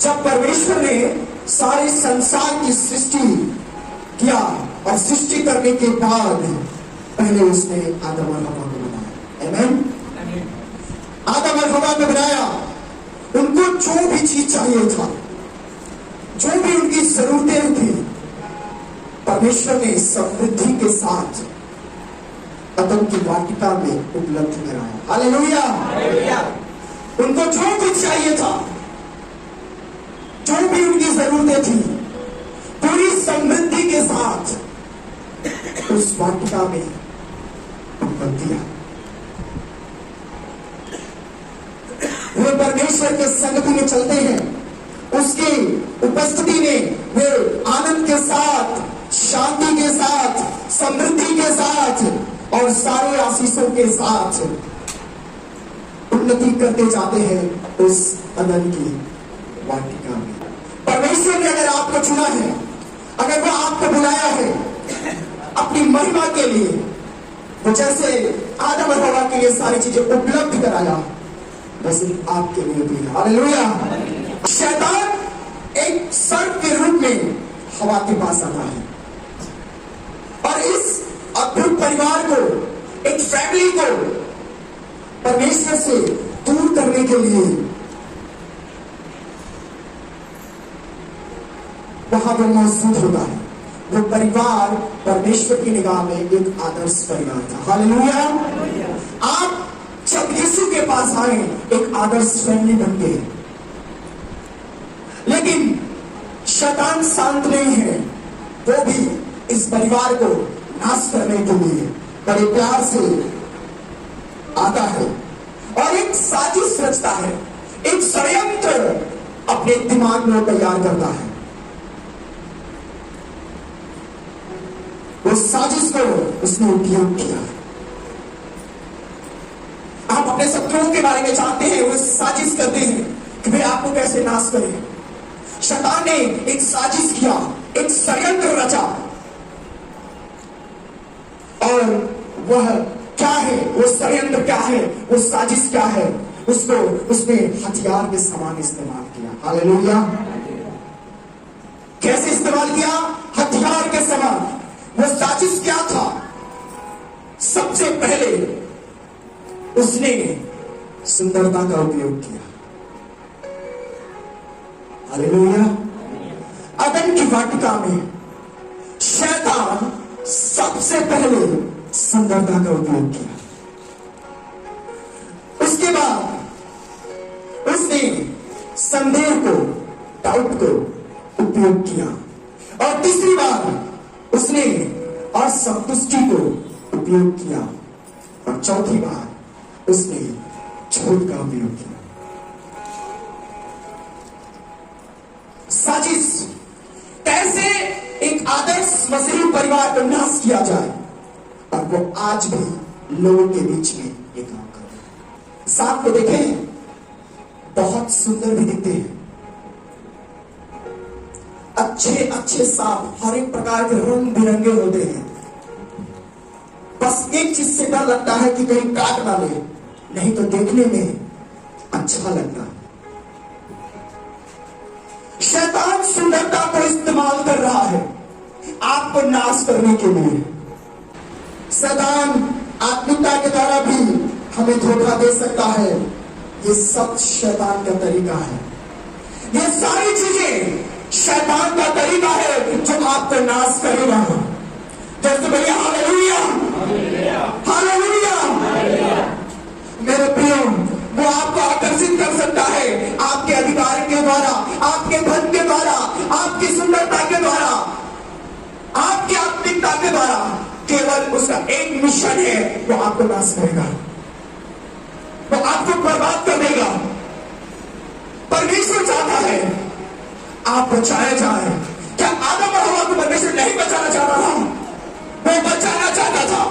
जब परमेश्वर ने सारे संसार की सृष्टि किया और सृष्टि करने के बाद पहले उसने आदम और हवा को बनाया। आमीन। आदम और हवा को बनाया। उनको जो भी चीज चाहिए था, जो भी उनकी जरूरतें थी, परमेश्वर ने समृद्धि के साथ अदम की वाटिका में उपलब्ध कराया। हालेलुया। उनको जो कुछ चाहिए था, जो भी उनकी जरूरतें थी, पूरी समृद्धि के साथ उस वाटिका में उपलब्ध दिया। वे परमेश्वर के संगति में चलते हैं, उसकी उपस्थिति में वे आनंद के साथ, शांति के साथ, समृद्धि के साथ और सारे आशीषों के साथ उन्नति करते जाते हैं उस अदन की वाटिका में। परमेश्वर ने अगर आपको चुना है, अगर वो आपको बुलाया है अपनी महिमा के लिए, वो जैसे आदम और हवा के लिए सारी चीजें उपलब्ध कराया, वैसे आपके लिए भी। हालेलुया। शैतान एक सर्प के रूप में हवा के पास आता है और इस अद्भुत परिवार को, एक फैमिली को परमेश्वर से दूर करने के लिए वहां वो मौजूद होता है। वो परिवार परमेश्वर की निगाह में एक आदर्श परिवार था। हालेलुया। आप जब यीशु के पास आए, एक आदर्श फैमिली बन गए, लेकिन शैतान शांत नहीं है। वो भी इस परिवार को नाश करने के लिए बड़े प्यार से आता है और एक साजिश रचता है, एक षड्यंत्र अपने दिमाग में तैयार करता है। उस साजिश को उसने उपयोग किया। आप अपने शत्रुओं के बारे में जानते हैं, वो साजिश करते हैं कि वे आपको कैसे नाश करें। शैतान ने एक साजिश किया, एक षड्यंत्र रचा, और वह क्या है, वो षड्यंत्र क्या है, वो साजिश क्या है, उसको उसने हथियार के समान इस्तेमाल किया। हालेलुया। कैसे इस्तेमाल किया? हथियार के समान। वो साजिश क्या था? सबसे पहले उसने सुंदरता का उपयोग किया। हालेलुया। अदन की वाटिका में शैतान सबसे पहले सुंदरता का उपयोग किया। उसके बाद उसने संदेह को, डाउट को उपयोग किया, और तीसरी बार उसने असंतुष्टि को उपयोग किया, और चौथी बार उसने झूठ का उपयोग किया। साजिश कैसे एक आदर्श मसीही परिवार को नाश किया जाए, और वो आज भी लोगों के बीच में ये काम कर रहे हैं। सांप को देखें, बहुत सुंदर भी दिखते हैं, अच्छे अच्छे सांप हर एक प्रकार के रंग बिरंगे होते हैं। बस एक चीज से डर लगता है कि कहीं काट ना ले, नहीं तो देखने में अच्छा लगता है। शैतान सुंदरता को इस्तेमाल कर रहा है आपको नाश करने के लिए। शैतान आत्मिकता के द्वारा भी हमें धोखा दे सकता है। ये सब शैतान का तरीका है। ये सारी चीजें शैतान का तरीका है जो आपको नाश करेगा। जैसे भैया हालेलुया, हालेलुया। मेरे प्रियो, वो आपको आकर्षित कर सकता है आपके अधिकार के द्वारा, आपके धन के द्वारा, आपकी सुंदरता के द्वारा, आपकी आत्मिकता के द्वारा। केवल उसका एक मिशन है, वो आपको नाश करेगा, वो आपको बर्बाद कर देगा। परमेश्वर चाहता है आप बचाए जाए। क्या आदम और हवा को परमेश्वर नहीं बचाना चाहता था? वो बचाना चाहता था,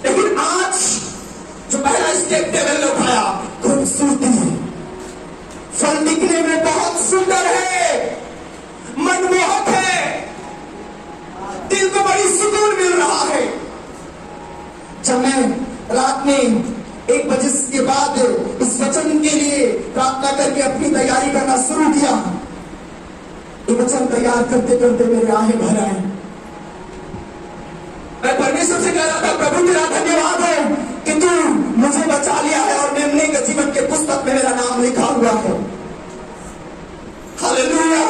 लेकिन आज जो पहला स्टेप टेबल ने उठाया, खूबसूरती, फल दिखने में बहुत सुंदर है, मनमोहक है, दिल को बड़ी सुकून मिल रहा है। जब मैं रात में 1 बजे के बाद इस वचन के लिए प्रार्थना करके अपनी तैयारी करना शुरू किया। ये वचन तैयार करते करते मेरे आहें भर आए। मैं परमेश्वर से कह रहा था, प्रभु तेरा धन्यवाद है कि तू मुझे बचा लिया है और मेमने के जीवन के पुस्तक में मेरा नाम लिखा हुआ है। हालेलुया।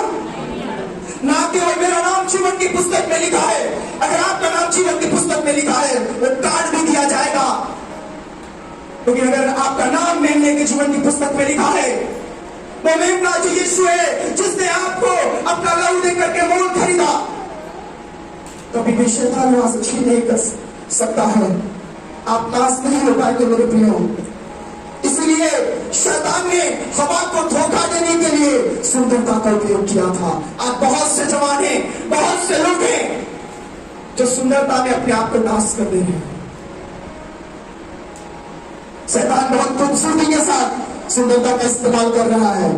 ना केवल मेरा नाम जीवन की पुस्तक में लिखा है, अगर आपका नाम जीवन की पुस्तक में लिखा है वो कार्ड भी दिया जाएगा, क्योंकि अगर आपका नाम मेमने के जीवन की पुस्तक में लिखा है, वो मेमना जो यीशु है जिसने आपको अपना लहू दे करके मोल खरीदा, कभी भी शैतान वहां से छीन नहीं कर सकता है। आप नाश नहीं हो पाएंगे मेरे प्रियो। इसलिए शैतान ने हवा को धोखा देने के लिए सुंदरता का उपयोग किया था। आज बहुत से जवान हैं, बहुत से लोग हैं जो सुंदरता में अपने आप को नाश कर रहे हैं। शैतान बहुत खूबसूरती के साथ सुंदरता का इस्तेमाल कर रहा है।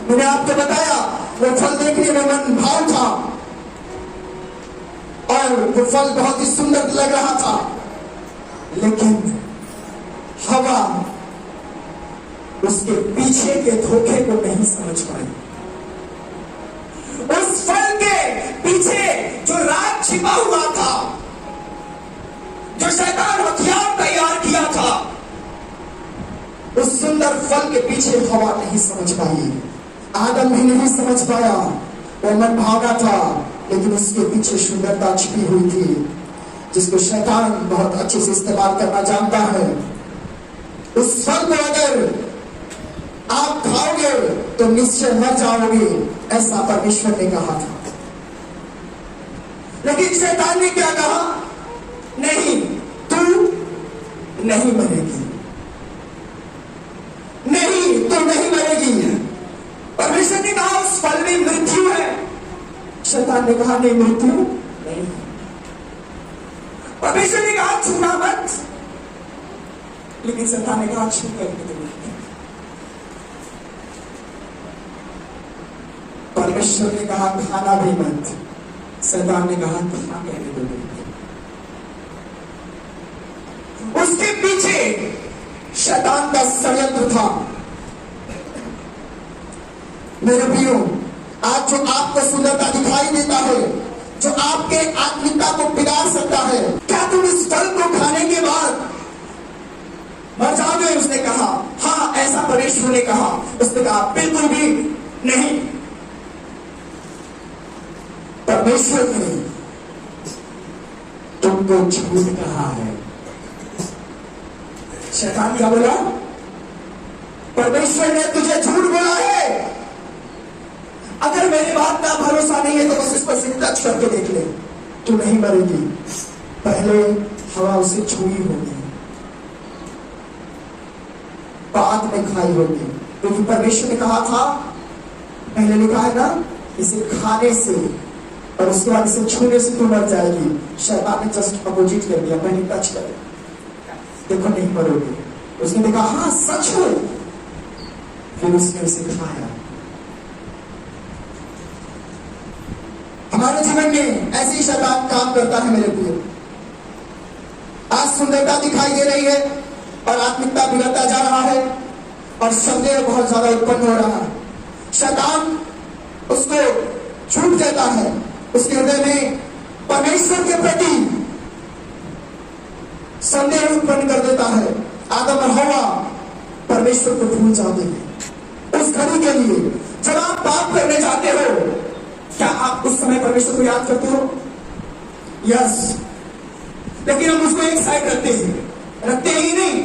मैंने आपको बताया वो फल देखने में मन भाव था और वो फल बहुत ही सुंदर लग रहा था, लेकिन हवा उसके पीछे के धोखे को नहीं समझ पाई। उस फल के पीछे जो राज छिपा हुआ था, जो शैतान हथियार तैयार किया था, उस सुंदर फल के पीछे हवा नहीं समझ पाई, आदम भी नहीं समझ पाया। वो मन भागा था, लेकिन उसके पीछे सुंदरता छिपी हुई थी, जिसको शैतान बहुत अच्छे से इस्तेमाल करना जानता है। उस फल को अगर आप खाओगे तो निश्चय मर जाओगे, ऐसा परमेश्वर ने कहा था। लेकिन शैतान ने क्या कहा? नहीं, तू नहीं मरेगी, नहीं तू नहीं मरेगी। परमेश्वर ने कहा उस फल में मृत्यु है। शैतान ने कहा नहीं, मृत्यु नहीं। परमेश्वर ने कहा छूना मत, लेकिन शैतान ने कहा छू करके तो नहीं। परमेश्वर ने कहा खाना भी मत, शैतान ने कहा खा करके तो नहीं। उसके पीछे शैतान का षड्यंत्र था। मेरे प्रियो, आज जो आपको सुंदरता दिखाई देता है, जो आपके आत्मिकता को बिगाड़ सकता है, क्या तुम इस फल को खाने के बाद मर जाओगे? उसने कहा हाँ, ऐसा परमेश्वर ने कहा। उसने कहा बिल्कुल भी नहीं। परमेश्वर ने तुमको झूठ कहा है। शैतान क्या बोला? परमेश्वर ने तुझे झूठ बोला है। अगर मेरी बात का भरोसा नहीं है तो बस इस पर से टच करके देख ले, तू नहीं मरेगी। पहले हवा उसे छुई होगी, बाद में खाई होगी, क्योंकि परमेश्वर ने कहा था, पहले लिखा है ना, इसे खाने से और उसके बाद इसे छूने से तू मर जाएगी। शैतान ने जस्ट अपोजिट कर दिया, मैंने टच कर दिया, देखो नहीं मरोगे। उसने देखा हाँ सच है, फिर उसने उसे खाया। हमारे जीवन में ऐसे ही शैतान काम करता है मेरे प्रिय। आज सुंदरता दिखाई दे रही है और आत्मिकता बिगड़ता जा रहा है और संदेह बहुत ज्यादा उत्पन्न हो रहा है। शैतान उसको झूठ देता है, उसके हृदय में परमेश्वर के प्रति संदेह उत्पन्न कर देता है। आदम और हवा परमेश्वर को भूल जाते हैं। उस घड़ी के लिए जब आप पाप करने जाते हो, क्या आप उस समय परमेश्वर को याद करते हो? यस, लेकिन हम उसको एक साइड रखते ही नहीं।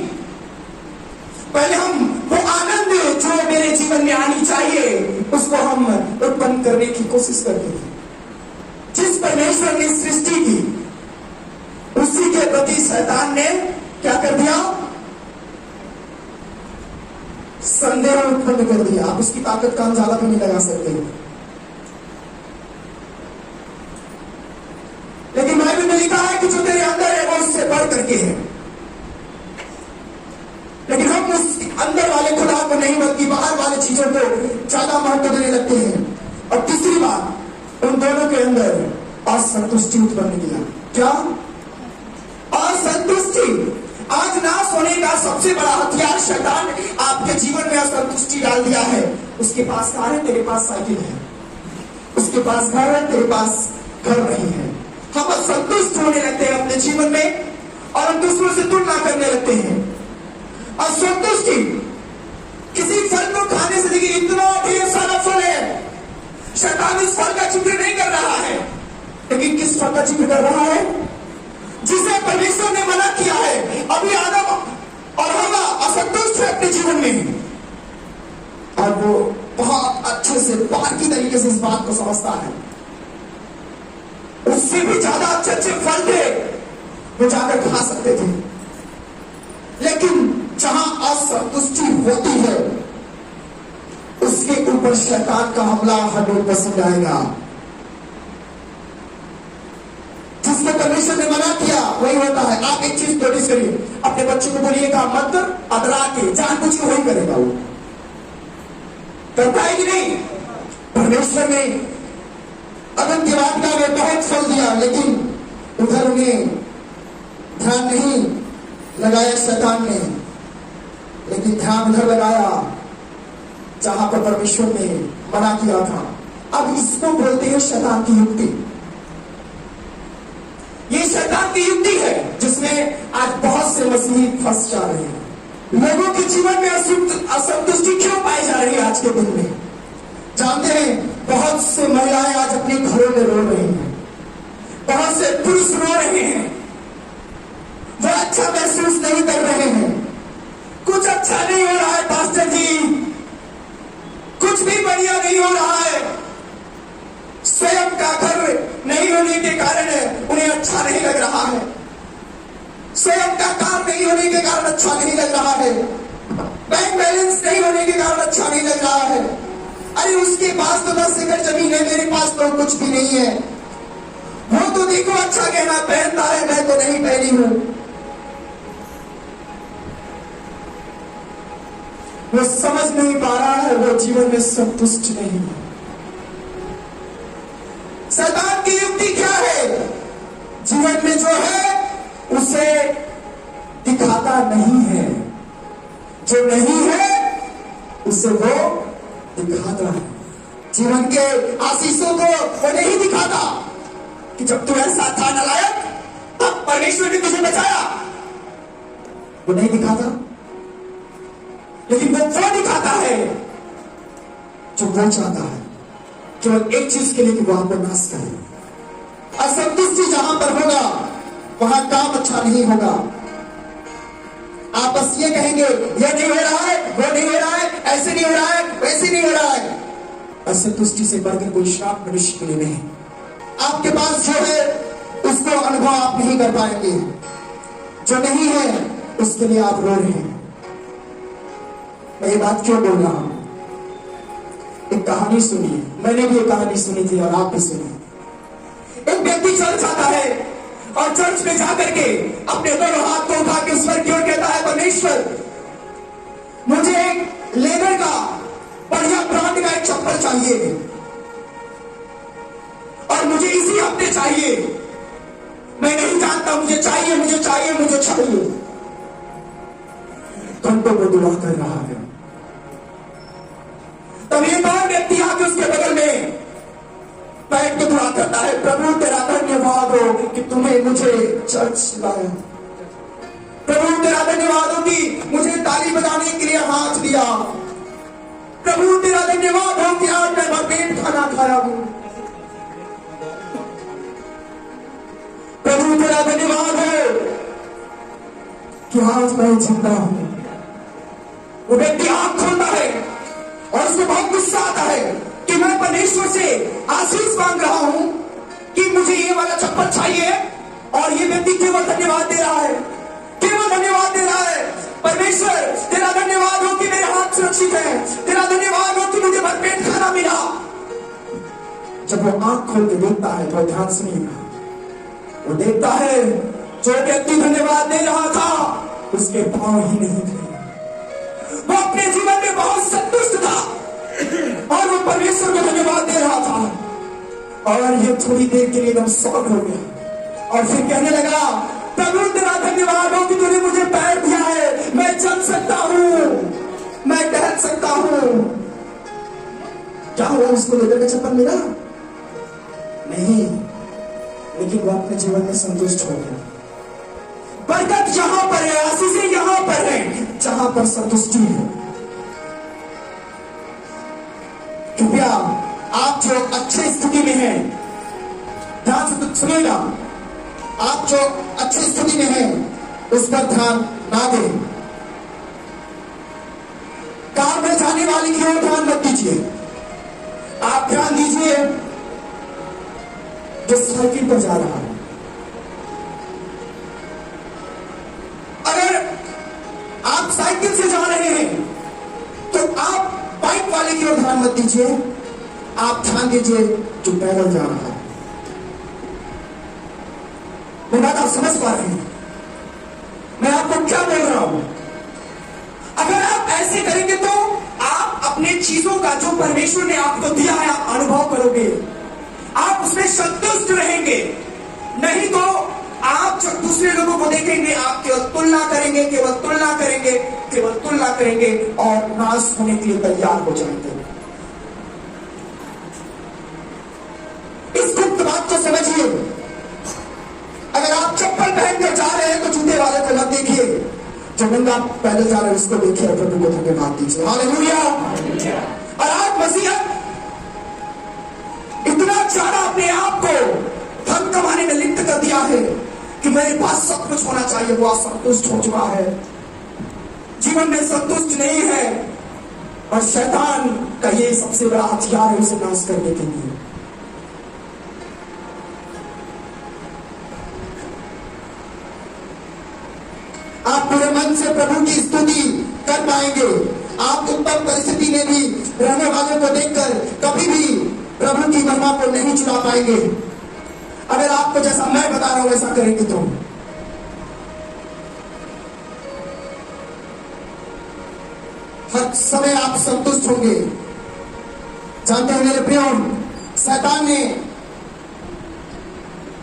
पहले हम वो आनंद जो मेरे जीवन में आनी चाहिए उसको हम उत्पन्न करने की कोशिश करते हैं। जिस परमेश्वर ने सृष्टि की उसी के प्रति शैतान ने क्या कर दिया? संदेह उत्पन्न कर दिया। आप उसकी ताकत का अंदाजा भी नहीं लगा सकते। लेकिन बाइबल में लिखा है कि जो तेरे अंदर है वो उससे बढ़ करके है। लेकिन हम उस अंदर वाले खुदा को नहीं बल्कि बाहर वाले चीजों को ज्यादा महत्व देने लगते हैं। और तीसरी बात, उन दोनों के अंदर असंतुष्टि उत्पन्न किया। क्या? असंतुष्टि। आज नाश होने का सबसे बड़ा हथियार शैतान आपके जीवन में असंतुष्टि डाल दिया है। उसके पास कार है, तेरे पास साइकिल है, उसके पास घर है, तेरे पास घर नहीं है। हम असंतुष्ट होने लगते हैं अपने जीवन में और हम दूसरों से तुलना करने लगते हैं। असंतुष्टि किसी फल को खाने से, देखिए इतना ढेर सारा फल है, शैतान इस फल का जिक्र नहीं कर रहा है, लेकिन किस फल का जिक्र कर रहा है? जिसे परमेश्वर ने मना किया है। अभी आदम और हवा असंतुष्ट है अपने जीवन में, और वो बहुत अच्छे से बारीकी तरीके से इस बात को समझता है। उससे भी ज्यादा अच्छे अच्छे फल थे, वो जाकर खा सकते थे, लेकिन जहां असंतुष्टि होती है उसके ऊपर शैतान का हमला 100% आएगा। जिसको परमेश्वर ने मना किया वही होता है। आप एक चीज नोटिस करिए, अपने बच्चों को बोलिएगा मत कर, अदरा के जानबूझ के वही करेगा। वो करता है कि नहीं? परमेश्वर ने अदम की वाटिका में बहुत फल दिया, लेकिन उधर उन्हें ध्यान नहीं लगाया शैतान ने, लेकिन ध्यान उधर लगाया जहां पर परमेश्वर ने मना किया था। अब इसको बोलते हैं शैतान की युक्ति। ये शैतान की युक्ति है जिसमें आज बहुत से मसीही फंस जा रहे हैं। लोगों के जीवन में असंतुष्टि क्यों पाई जा रही है आज के दिन में? जानते हैं, बहुत से महिलाएं आज अपने घरों में रो रही हैं, बहुत से पुरुष रो रहे हैं, वो अच्छा महसूस नहीं कर रहे हैं। कुछ अच्छा नहीं हो रहा है पास्टर जी, कुछ भी बढ़िया नहीं हो रहा है। स्वयं का घर नहीं होने के कारण उन्हें अच्छा नहीं लग रहा है, स्वयं का काम नहीं होने के कारण अच्छा नहीं लग रहा है, बैंक बैलेंस नहीं होने के कारण अच्छा नहीं लग रहा है। अरे उसके पास तो 10 एकड़ जमीन है, मेरे पास तो कुछ भी नहीं है। वो तो देखो अच्छा गहना पहनता है, मैं तो नहीं पहनी हूं। वो समझ नहीं पा रहा है, वो जीवन में संतुष्ट नहीं है। शैतान की युक्ति क्या है? जीवन में जो है उसे दिखाता नहीं है, जो नहीं है उसे वो दिखाता है। जीवन के आशीषों को वो नहीं दिखाता कि जब तू ऐसा था नालायक तब परमेश्वर ने तुझे बचाया, वो नहीं दिखाता। लेकिन वो दिखाता है जो वो चाहता है, केवल एक चीज के लिए कि वो आपको नाश करे। असंतुष्टि जहां पर होगा वहां काम अच्छा नहीं होगा। आप बस ये कहेंगे ये नहीं हो रहा है, वो नहीं हो रहा है, ऐसे नहीं हो रहा है, वैसे नहीं हो रहा है। असंतुष्टि से बढ़कर कोई श्राप मनुष्य के लिए नहीं। आपके पास जो है उसको अनुभव आप नहीं कर पाएंगे, जो नहीं है उसके लिए आप रो रहे हैं। मैं ये बात क्यों बोल रहा हूं? एक कहानी सुनिए, मैंने भी एक कहानी सुनी थी और आप भी सुनिए। एक व्यक्ति चर्च आता है और चर्च में जाकर के अपने दोनों हाथ को उठा के ईश्वर की ओर कहता है, परमेश्वर मुझे एक लेदर का बढ़िया ब्रांड का एक चप्पल चाहिए और मुझे इसी हफ्ते चाहिए। मैं नहीं जानता, मुझे चाहिए, मुझे चाहिए, मुझे चाहिए। घंटों को दुआ कर रहा है। तब एक और व्यक्ति आके उसके बगल में बैठ के दुआ करता है, प्रभु तेरा धन्यवाद हो कि तुम्हें मुझे चर्च लाया। प्रभु तेरा धन्यवाद हो कि मुझे ताली बजाने के लिए हाथ दिया। प्रभु तेरा धन्यवाद हो कि आज मैं भरपेट खाना खाया हूं। प्रभु तेरा धन्यवाद हो कि आज मैं जिंदा हूं। वो व्यक्ति आंख खोलता है और उसको बहुत गुस्सा आता है कि मैं परमेश्वर से आशीष मांग रहा हूं कि मुझे ये वाला चप्पल चाहिए, और ये व्यक्ति केवल धन्यवाद दे रहा है, केवल धन्यवाद दे रहा है। परमेश्वर तेरा धन्यवाद हो कि मेरे हाथ सुरक्षित है, तेरा धन्यवाद हो कि मुझे भरपेट खाना मिला। जब वो आंख खोल के देखता है तो ध्यान सुनिएगा, वो देखता है जो व्यक्ति धन्यवाद दे रहा था उसके पांव ही नहीं थे। वो अपने जीवन में बहुत संतुष्ट था और वो परमेश्वर को धन्यवाद दे रहा था, और ये थोड़ी देर के लिए एकदम शॉक हो गया और फिर कहने लगा, प्रभु तेरा धन्यवाद हो कि तूने मुझे पैर दिया है, पहन सकता हूं। क्या हुआ, उसको लेदर का चप्पल मिला नहीं, लेकिन वो अपने जीवन में संतुष्ट हो गया। बरकत यहां पर है, आशीषें यहां पर है जहां पर संतुष्टि है। कृपया आप जो अच्छी स्थिति में हैं, ध्यान से सुनिएगा, आप जो अच्छी स्थिति में हैं उस पर ध्यान ना दें। कार में जाने वाले की ओर ध्यान मत दीजिए, आप ध्यान दीजिए जो साइकिल पर जा रहा है। अगर आप साइकिल से जा रहे हैं तो आप बाइक वाले की ओर ध्यान मत दीजिए, आप ध्यान दीजिए जो पैदल जा रहा है। वो बात आप समझ पा रहे हैं मैं आपको क्या बोल रहा हूं? अगर आप ऐसे करेंगे तो आप अपने चीजों का जो परमेश्वर ने आपको दिया है आप अनुभव करोगे, आप उसमें संतुष्ट रहेंगे। नहीं तो आप जब दूसरे लोगों को देखेंगे आप केवल तुलना करेंगे, केवल तुलना करेंगे, केवल तुलना करेंगे और नाश होने के लिए तैयार हो जाएंगे। इस गुप्त बात को समझिए। अगर आप चप्पल पहनकर जा रहे हैं तो जूते वाले को मत देखिए, जो नंगा पैदल जा रहे हैं उसको देखिए और प्रभु को धन्यवाद दीजिए। हालेलुया। और आज मसीहत इतना ज्यादा अपने आप को धन कमाने में लिप्त कर दिया है कि मेरे पास सब कुछ होना चाहिए, वो असंतुष्ट हो चुका है, जीवन में संतुष्ट नहीं है। और शैतान का ये सबसे बड़ा हथियार है उसे नाश करने के लिए। आप पूरे मन से प्रभु की स्तुति कर पाएंगे। आप उत्तम परिस्थिति में भी रहने वालों को देखकर कभी भी प्रभु की महिमा को नहीं चुरा पाएंगे। अगर आपको जैसा मैं बता रहा हूं वैसा करेंगे तो हर समय आप संतुष्ट होंगे। जानते हैं मेरे प्रियो, शैतान ने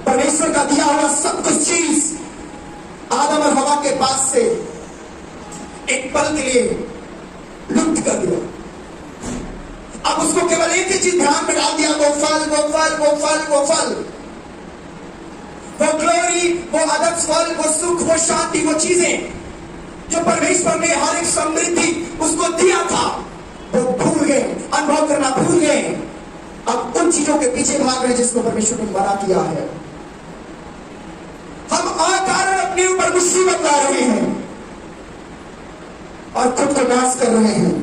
परमेश्वर का दिया हुआ सब कुछ चीज आदम और हवा के पास से एक पल के लिए लुप्त कर दिया। अब उसको केवल एक ही चीज ध्यान में डाल दिया, वो फल, वो फल, वो फल, वो फल, वो ग्लोरी, वो आदर्श फल, वो सुख, वो शांति, वो चीजें जो परमेश्वर ने हर एक समृद्धि उसको दिया था वो भूल गए, अनुभव करना भूल गए। अब उन चीजों के पीछे भाग रहे जिसको परमेश्वर ने मना किया है। हम अकारण अपने ऊपर मुसीबत ला रहे हैं और खुद को नाश कर रहे हैं।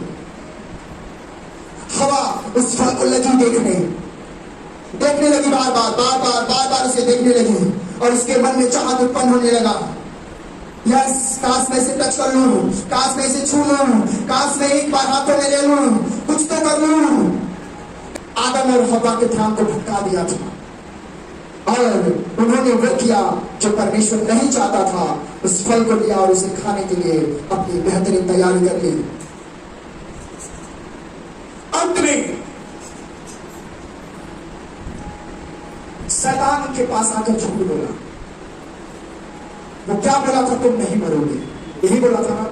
हवा उस फल को लगी देखने लगी, बार बार उसे देखने लगी और उसके मन में चाहत उत्पन्न होने लगा। यस, काश मैं इसे टच कर लूं, काश मैं इसे छू लूं, काश मैं एक बार हाथों में ले लूं, कुछ तो कर लूं। आदम और हवा के ध्यान को भटका दिया था और उन्होंने वो किया जो परमेश्वर नहीं चाहता था। उस फल को लिया और उसे खाने के लिए अपनी बेहतरीन तैयारी कर ली। अंत में शैतान के पास आकर झूठ बोला। वो क्या बोला था? तुम नहीं मरोगे, यही बोला था ना।